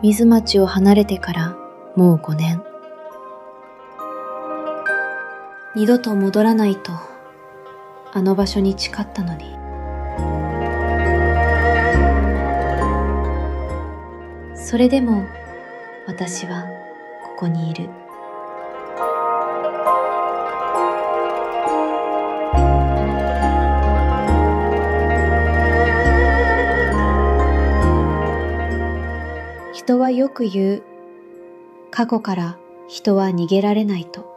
水町を離れてからもう5年。二度と戻らないとあの場所に誓ったのに。それでも私はここにいる。人はよく言う、過去から人は逃げられないと。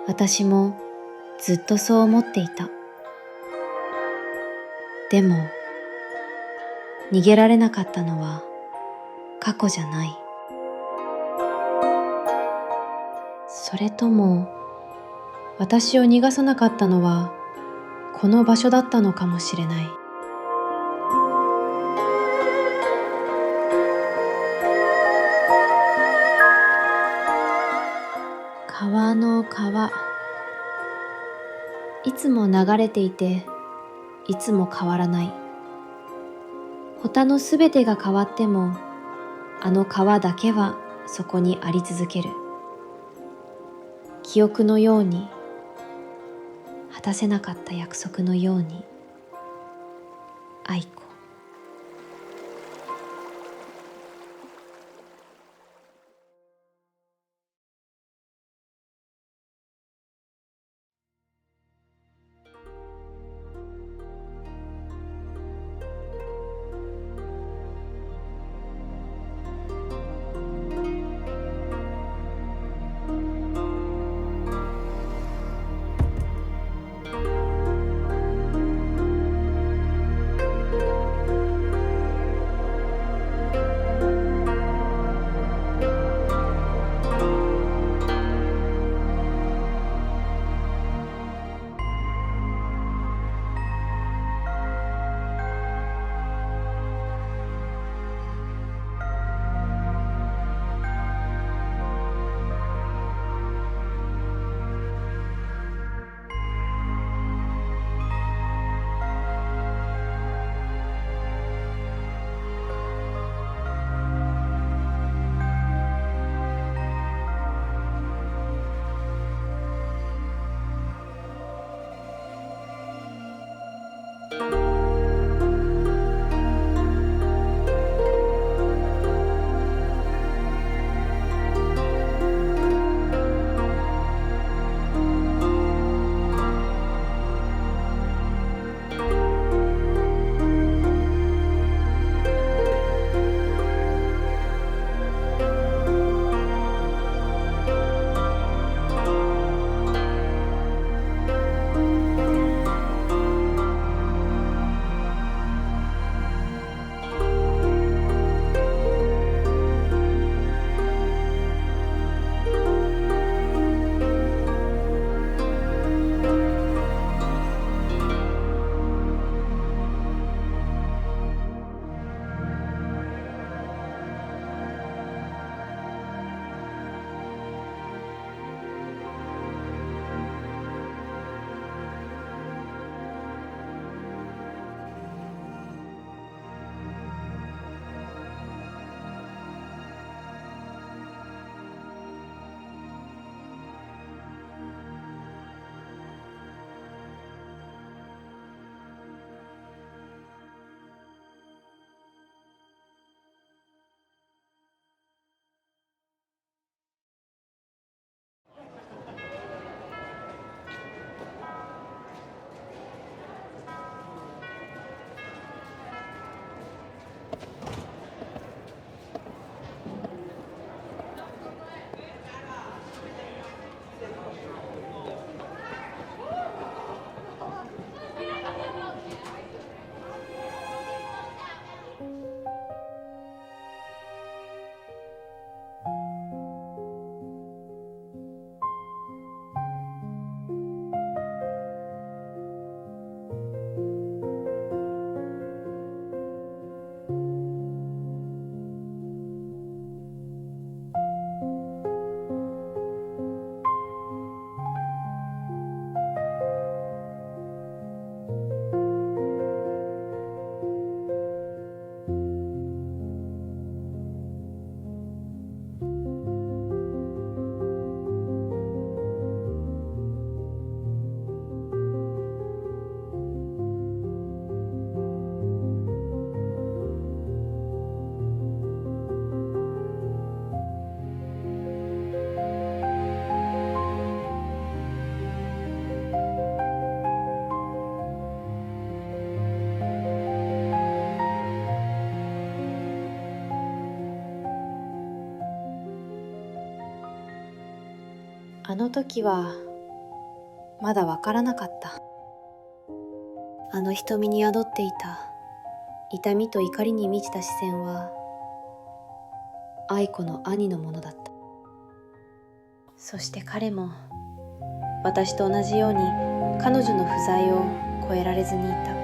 私もずっとそう思っていた。でも、逃げられなかったのは過去じゃない。それとも、私を逃がさなかったのはこの場所だったのかもしれない。川の川。いつも流れていて、いつも変わらない。他のすべてが変わっても、あの川だけはそこにあり続ける。記憶のように、果たせなかった約束のように。愛子。あの時はまだわからなかった。あの瞳に宿っていた痛みと怒りに満ちた視線は愛子の兄のものだった。そして彼も私と同じように彼女の不在を超えられずにいた。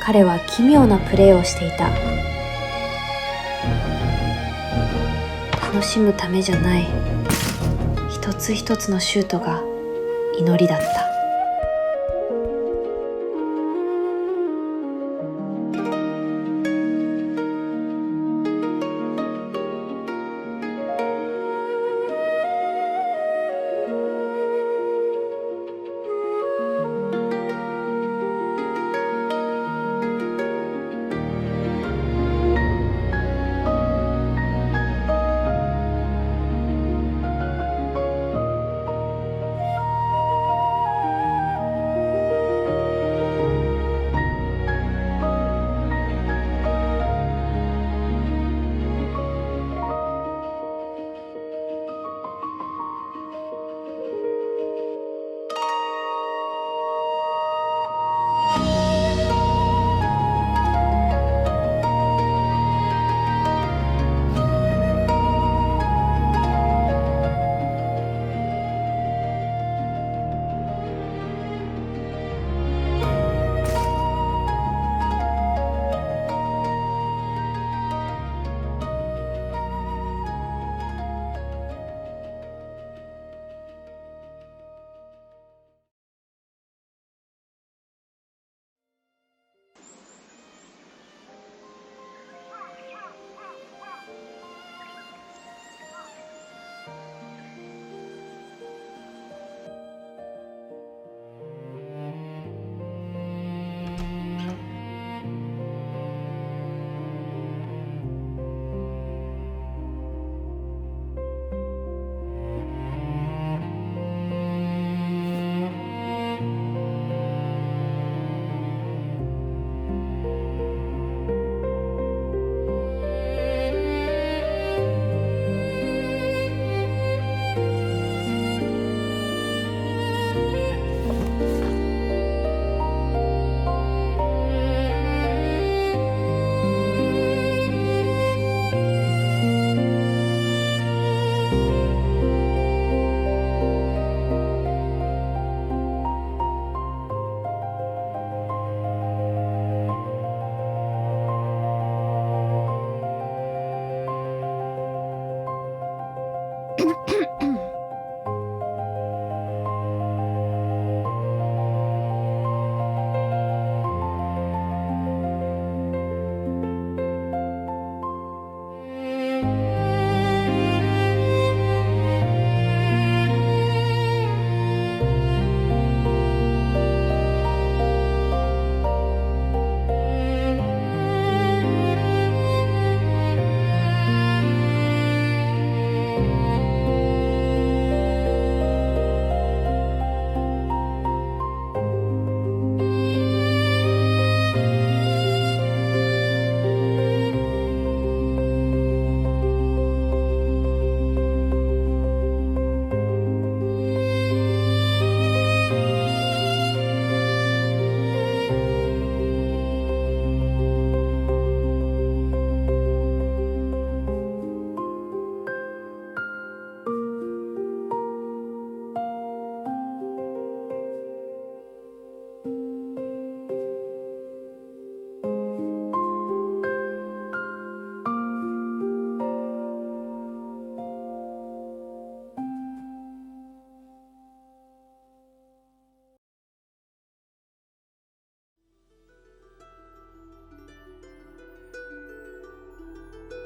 彼は奇妙なプレーをしていた。楽しむためじゃない、一つ一つのシュートが祈りだった。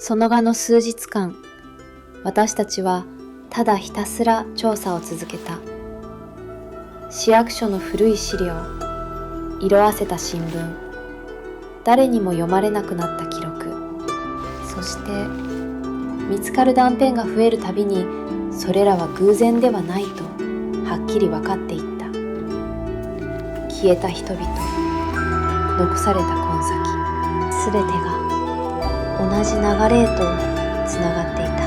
その後の数日間、私たちはただひたすら調査を続けた。市役所の古い資料、色あせた新聞、誰にも読まれなくなった記録、そして見つかる断片が増えるたびに、それらは偶然ではないとはっきり分かっていった。消えた人々、残された痕跡、すべてが同じ流れへとつながっていた。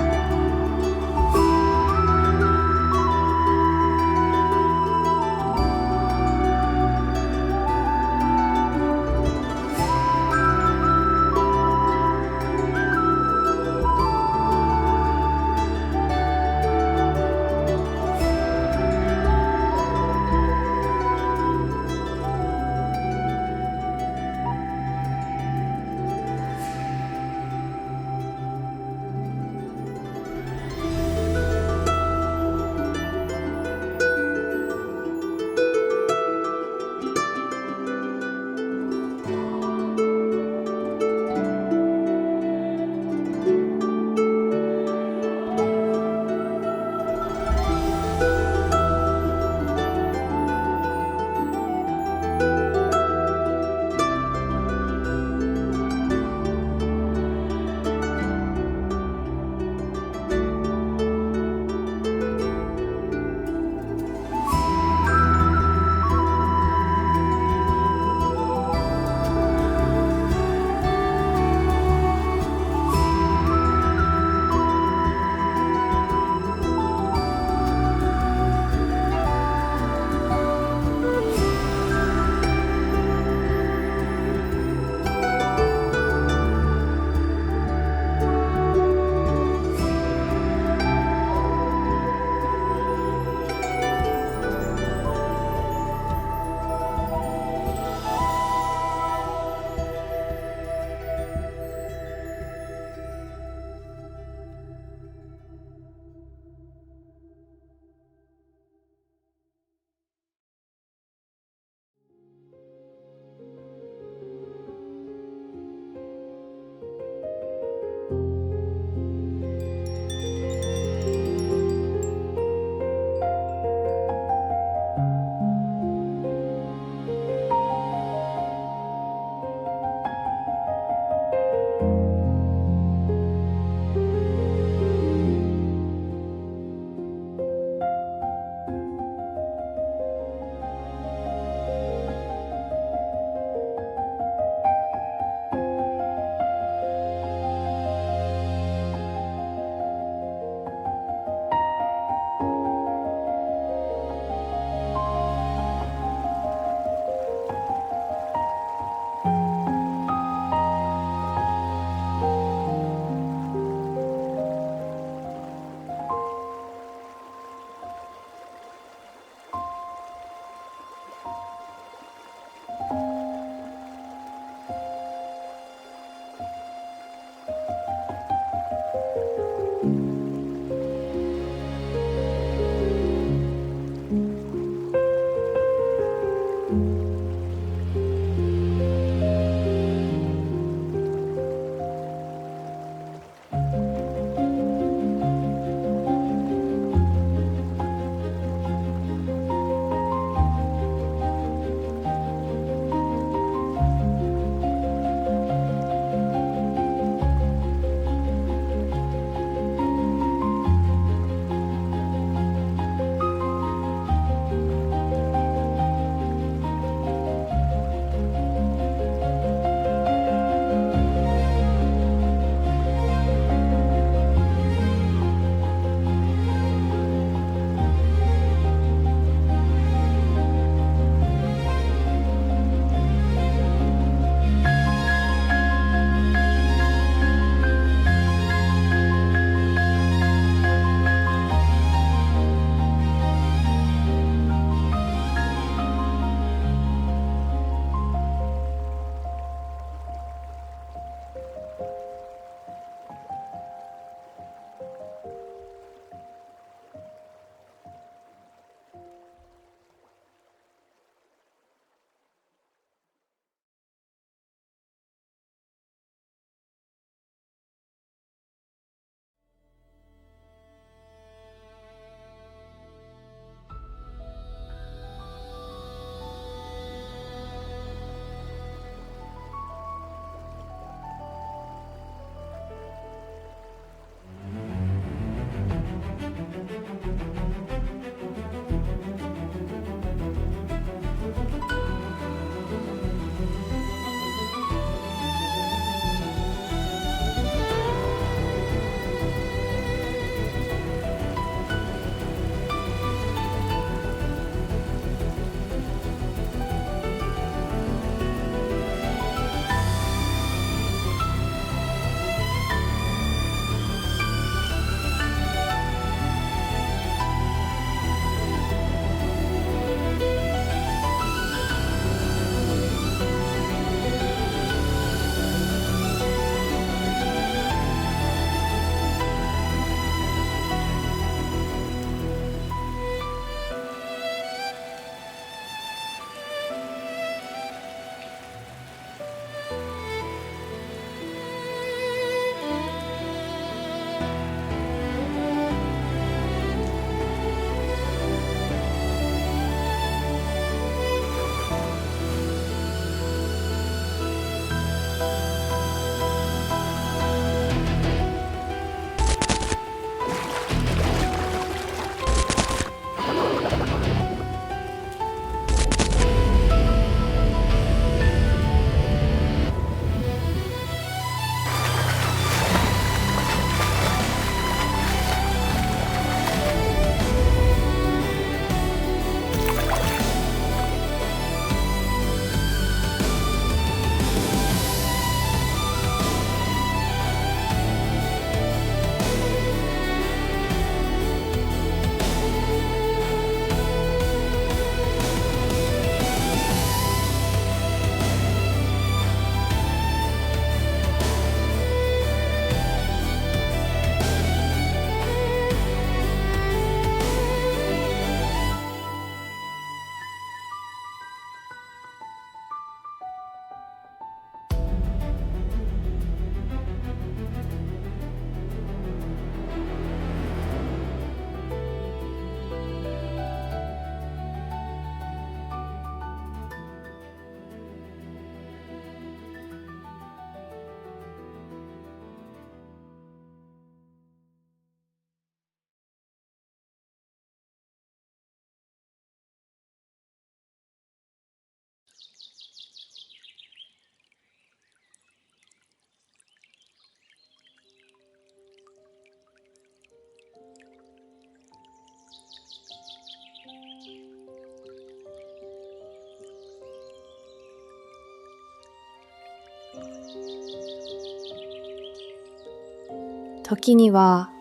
時には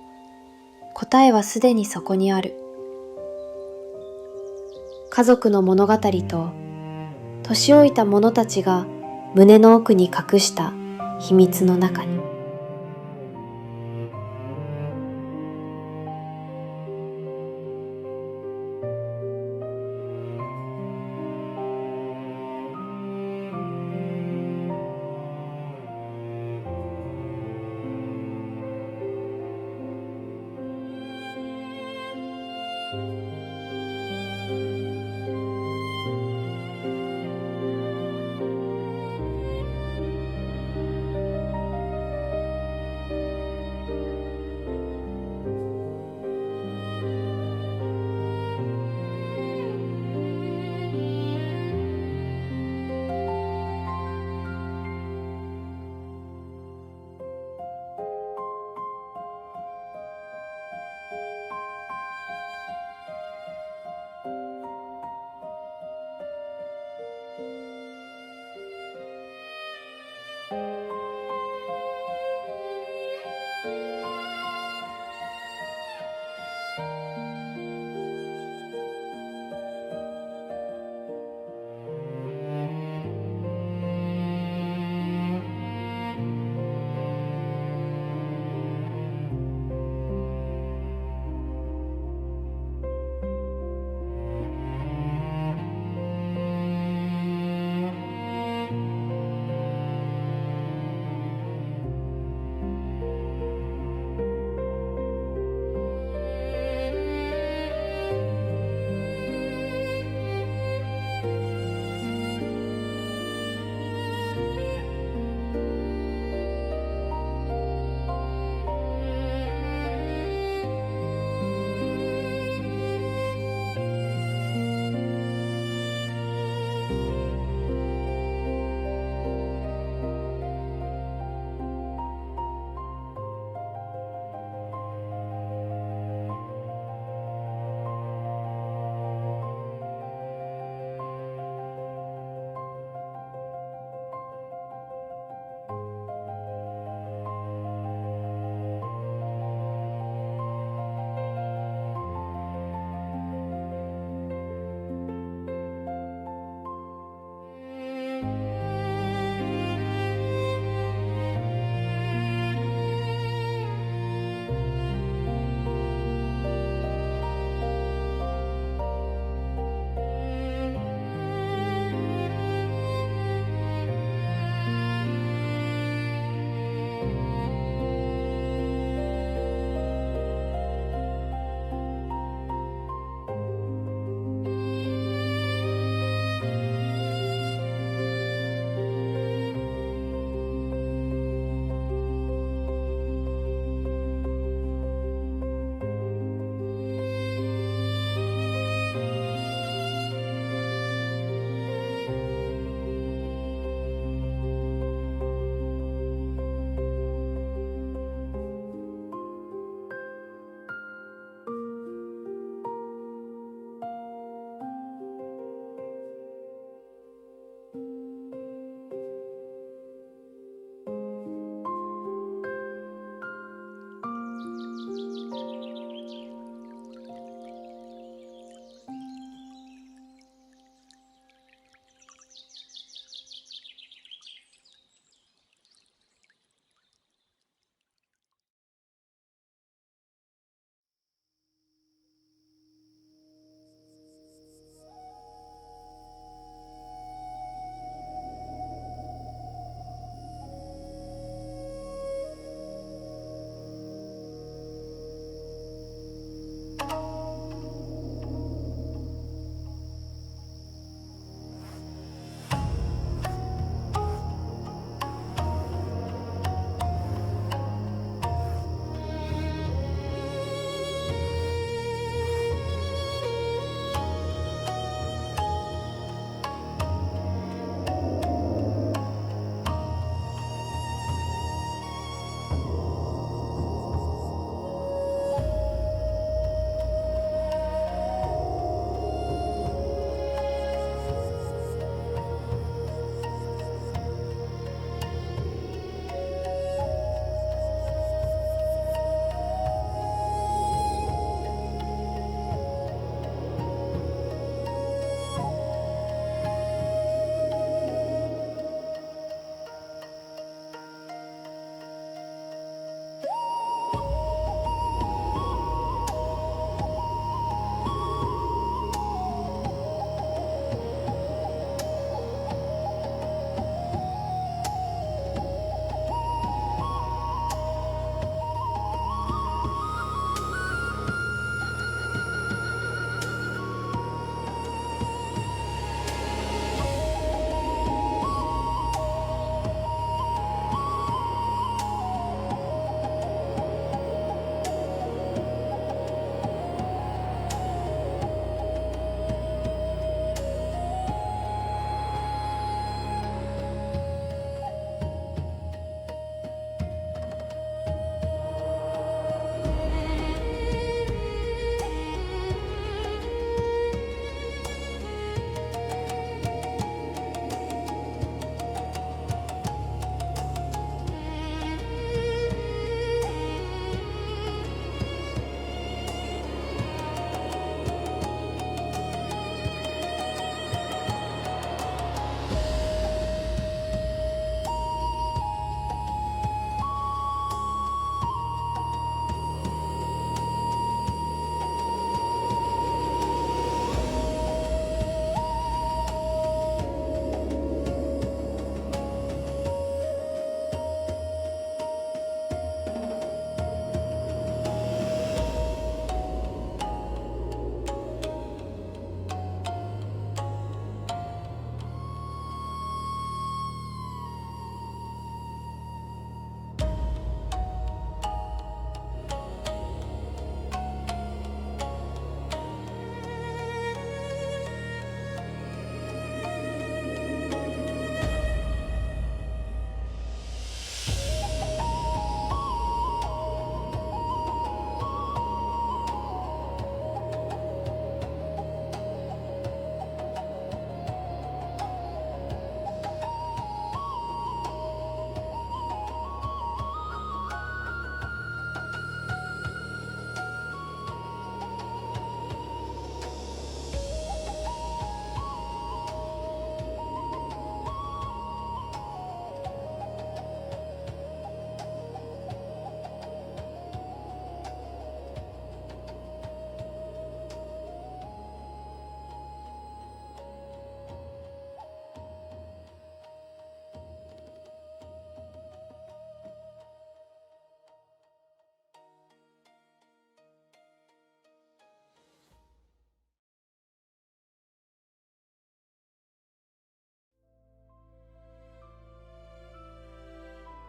答えはすでにそこにある。家族の物語と年老いた者たちが胸の奥に隠した秘密の中に。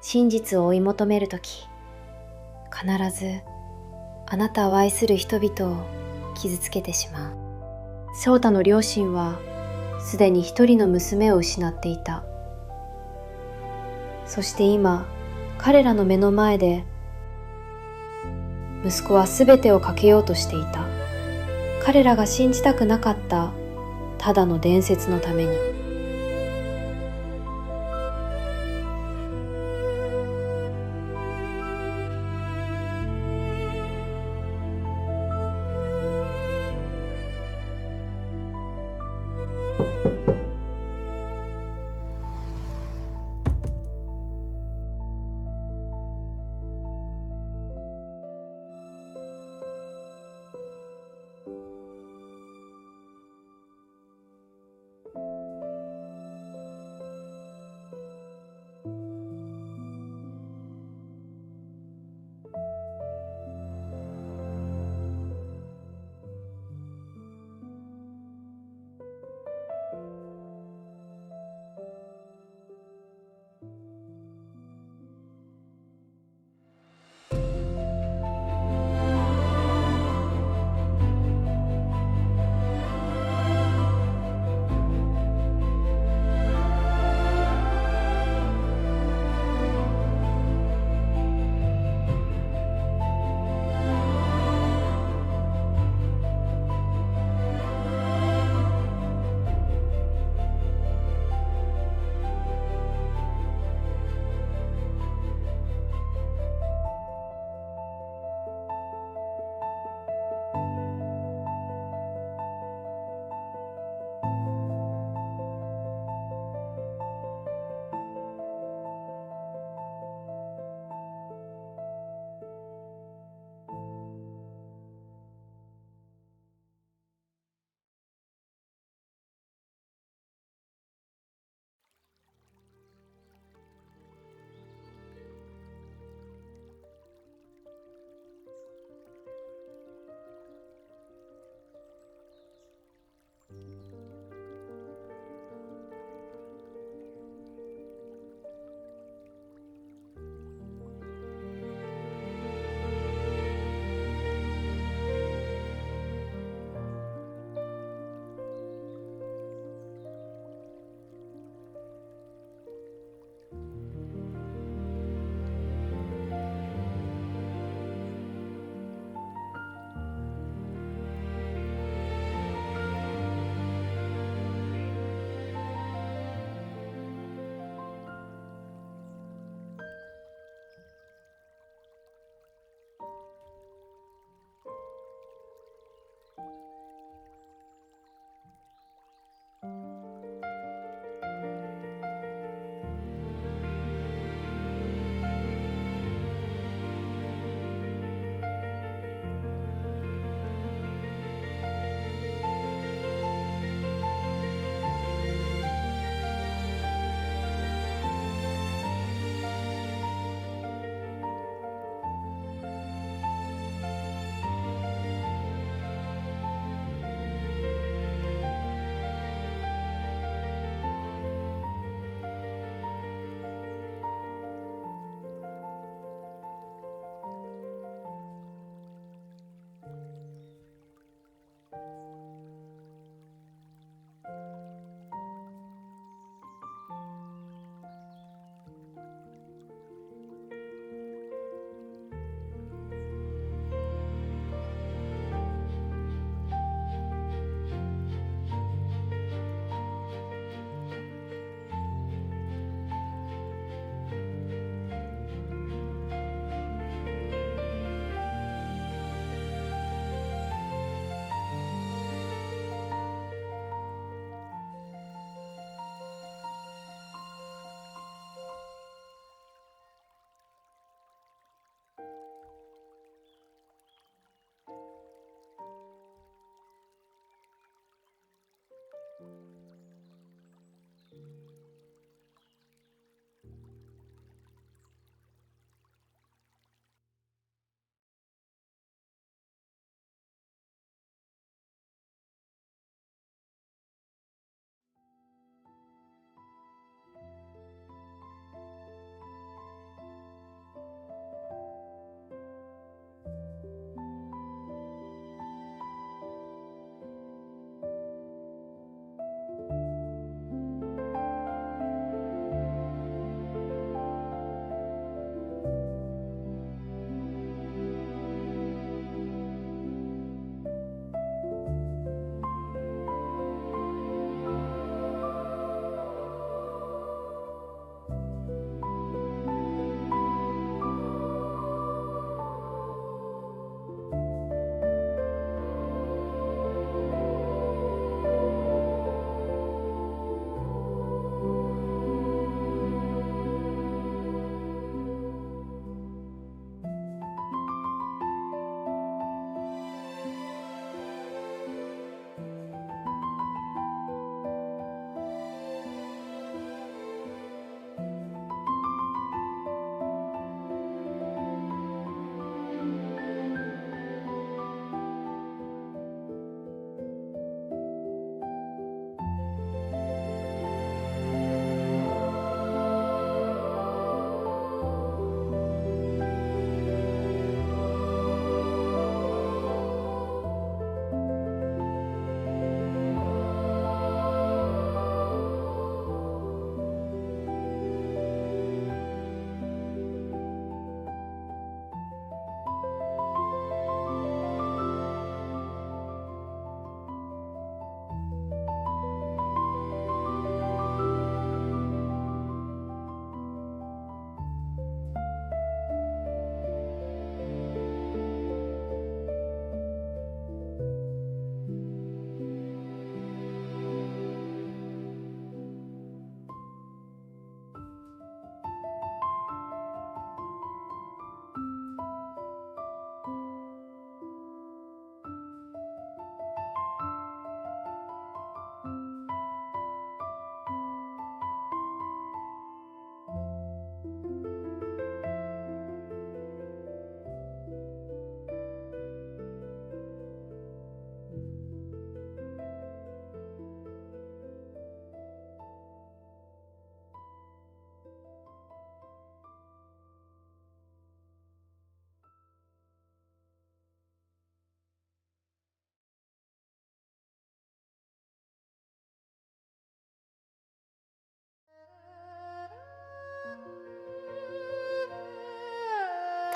真実を追い求めるとき、必ずあなたを愛する人々を傷つけてしまう。翔太の両親はすでに一人の娘を失っていた。そして今、彼らの目の前で息子は全てをかけようとしていた。彼らが信じたくなかったただの伝説のために。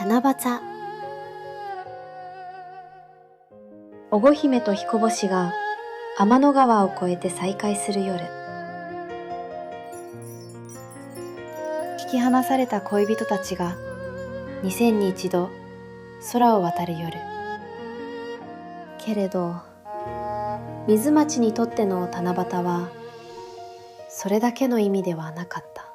七夕。おご姫と彦星が天の川を越えて再会する夜。引き離された恋人たちが2000に一度空を渡る夜。けれど水町にとっての七夕はそれだけの意味ではなかった。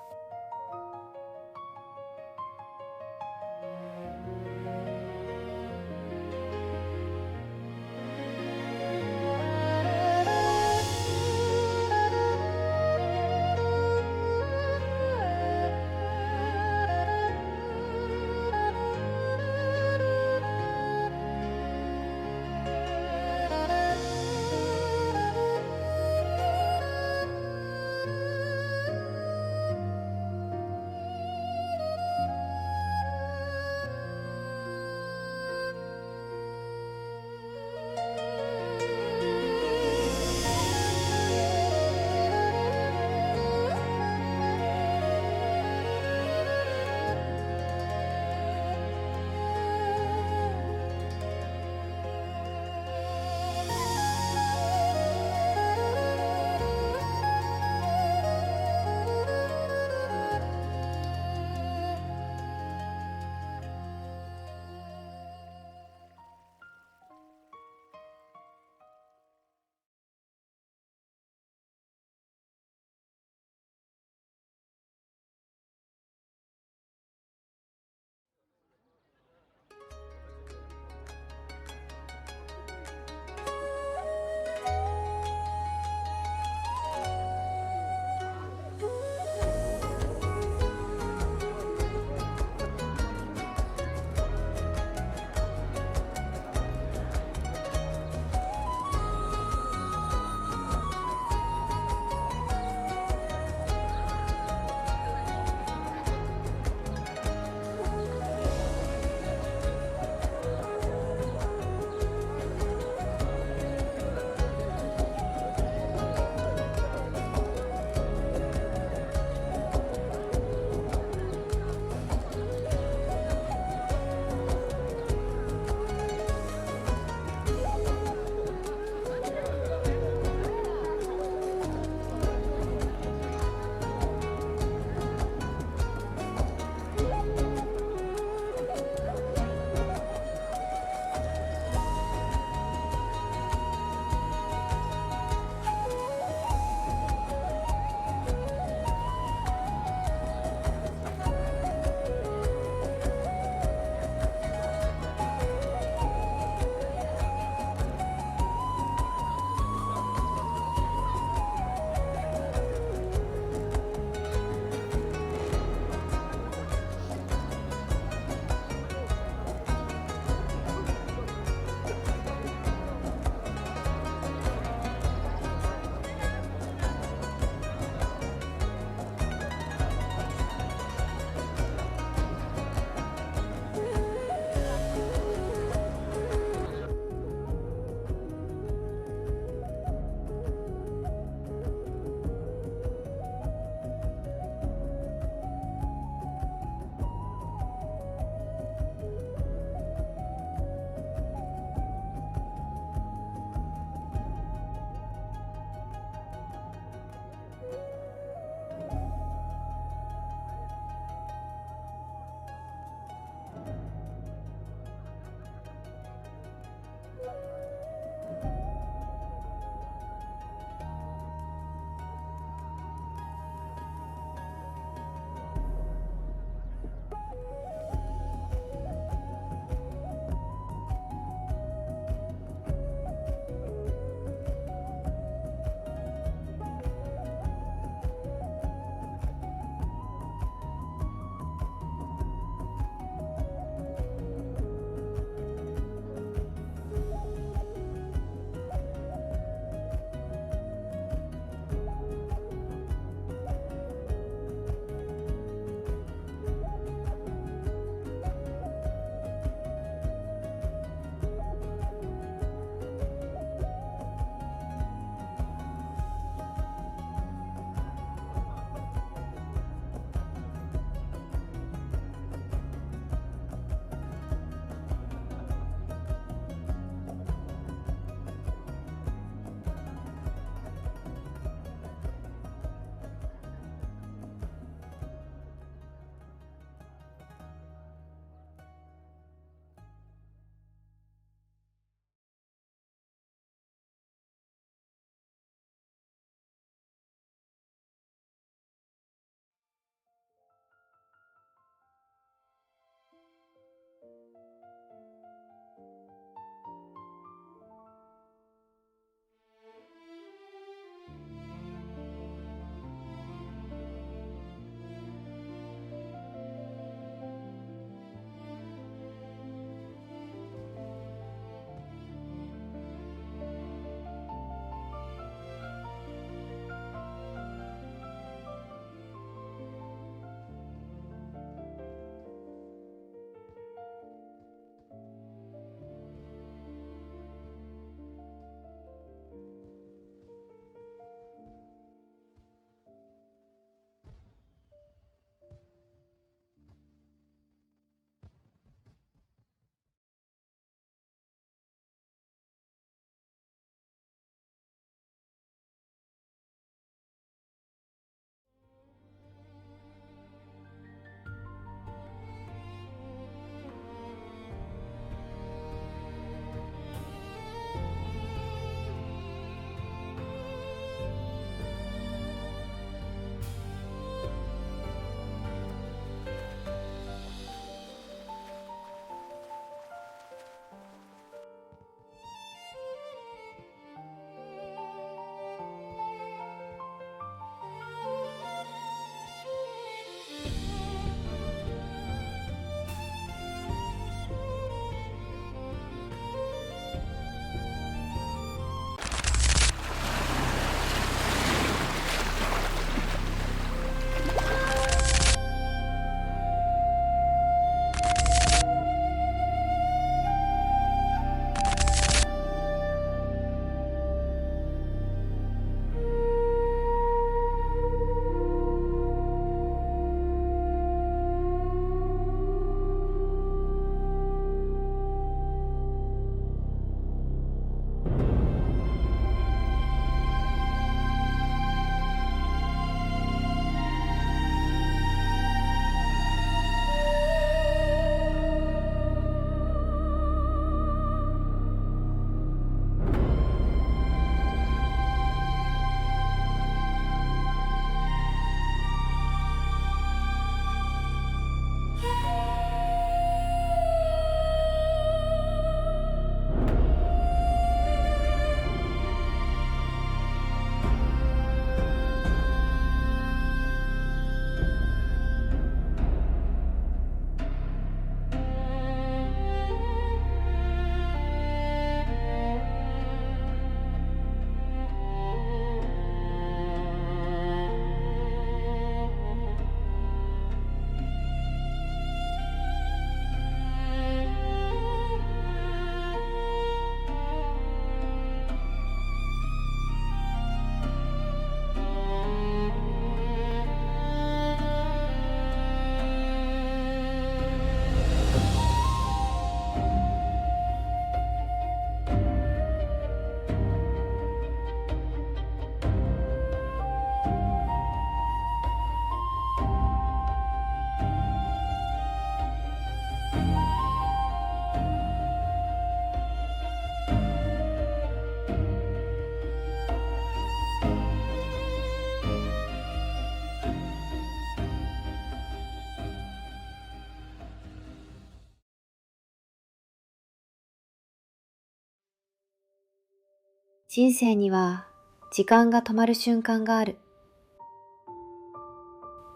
人生には時間が止まる瞬間がある。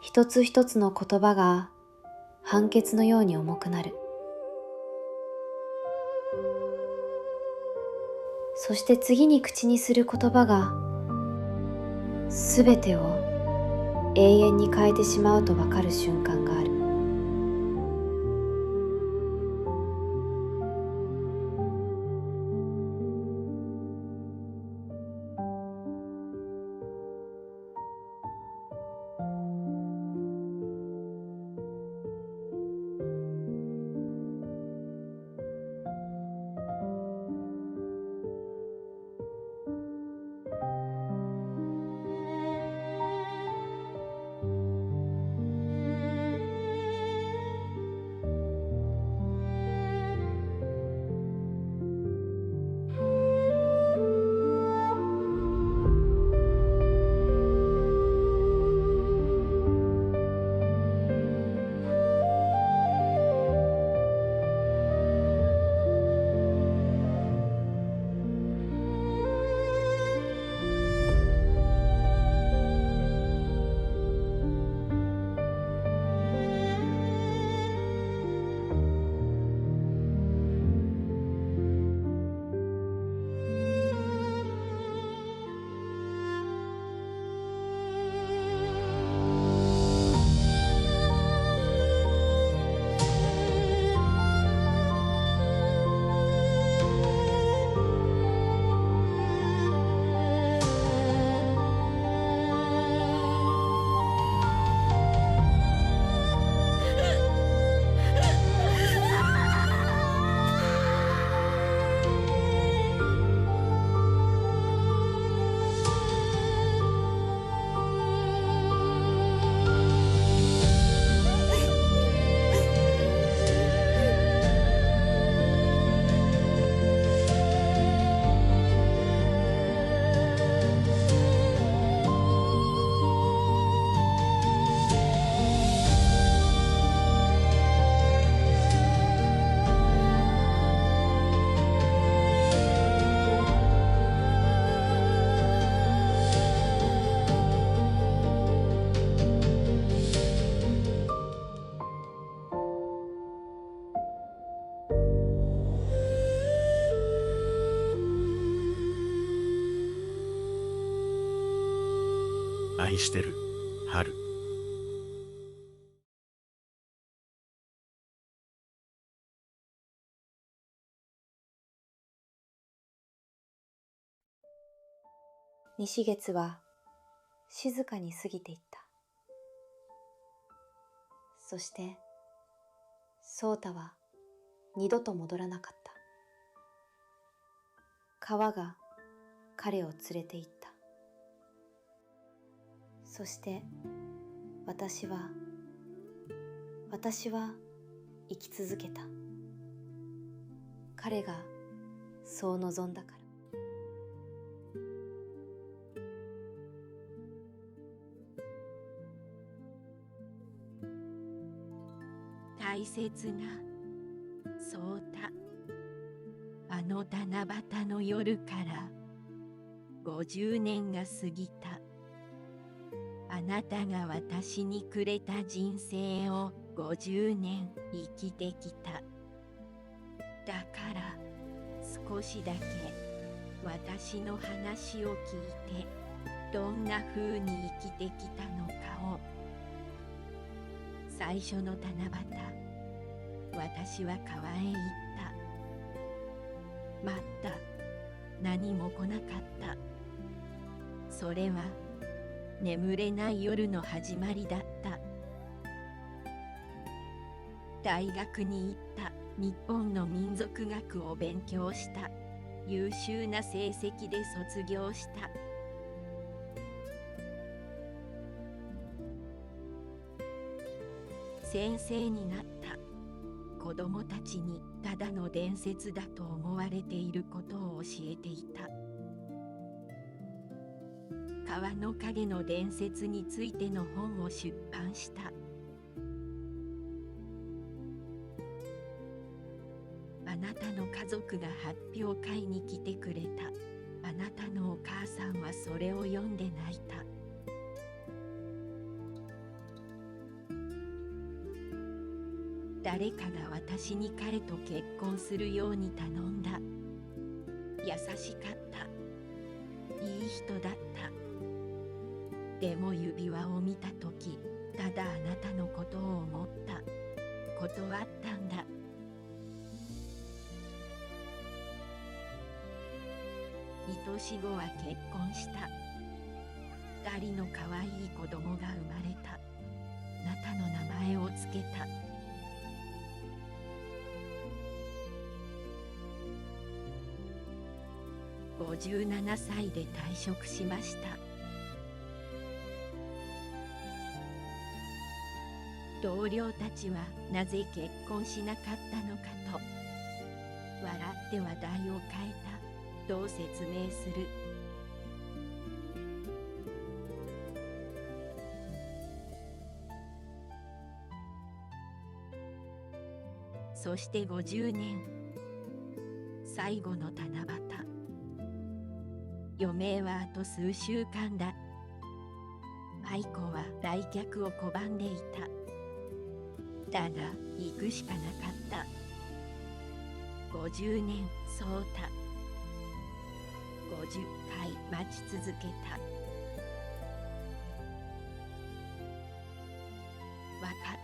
一つ一つの言葉が判決のように重くなる。そして次に口にする言葉がすべてを永遠に変えてしまうとわかる瞬間がある。愛してる、春。西月は静かに過ぎていった。そして宗太は二度と戻らなかった。川が彼を連れて行った。そして私は生き続けた。彼がそう望んだから。大切なそうた、あの七夕の夜から50年が過ぎた。あなたが私にくれた人生を50年生きてきた。だから少しだけ私の話を聞いて、どんな風に生きてきたのかを。最初の七夕、私は川へ行った。待った。何も来なかった。それは眠れない夜の始まりだった。大学に行った。日本の民族学を勉強した。優秀な成績で卒業した。先生になった。子供たちにただの伝説だと思われていることを教えていた。川の影の伝説についての本を出版した。あなたの家族が発表会に来てくれた。あなたのお母さんはそれを読んで泣いた。誰かが私に彼と結婚するように頼んだ。優しかった。いい人だった。でも指輪を見たとき、ただあなたのことを思った。断ったんだ。愛し子は結婚した。二人の可愛い子供が生まれた。あなたの名前をつけた。57歳で退職しました。同僚たちはなぜ結婚しなかったのかと笑って話題を変えたと説明する。そして50年、最後の七夕。余命はあと数週間だ。舞子は来客を拒んでいた。だが行くしかなかった。50年そうた。50回待ち続けた。わかっ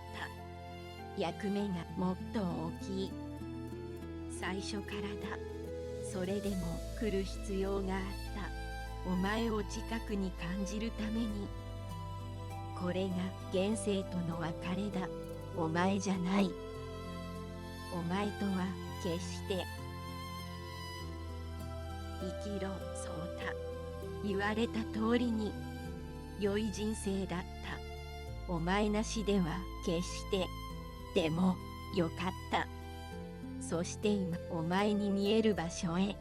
た。役目がもっと大きい。最初からだ。それでも来る必要があった。お前を近くに感じるために。これが現世との別れだ。お前じゃない。お前とは決して生きろそうた。言われた通りに良い人生だった。お前なしでは決して。でもよかった。そして今お前に見える場所へ。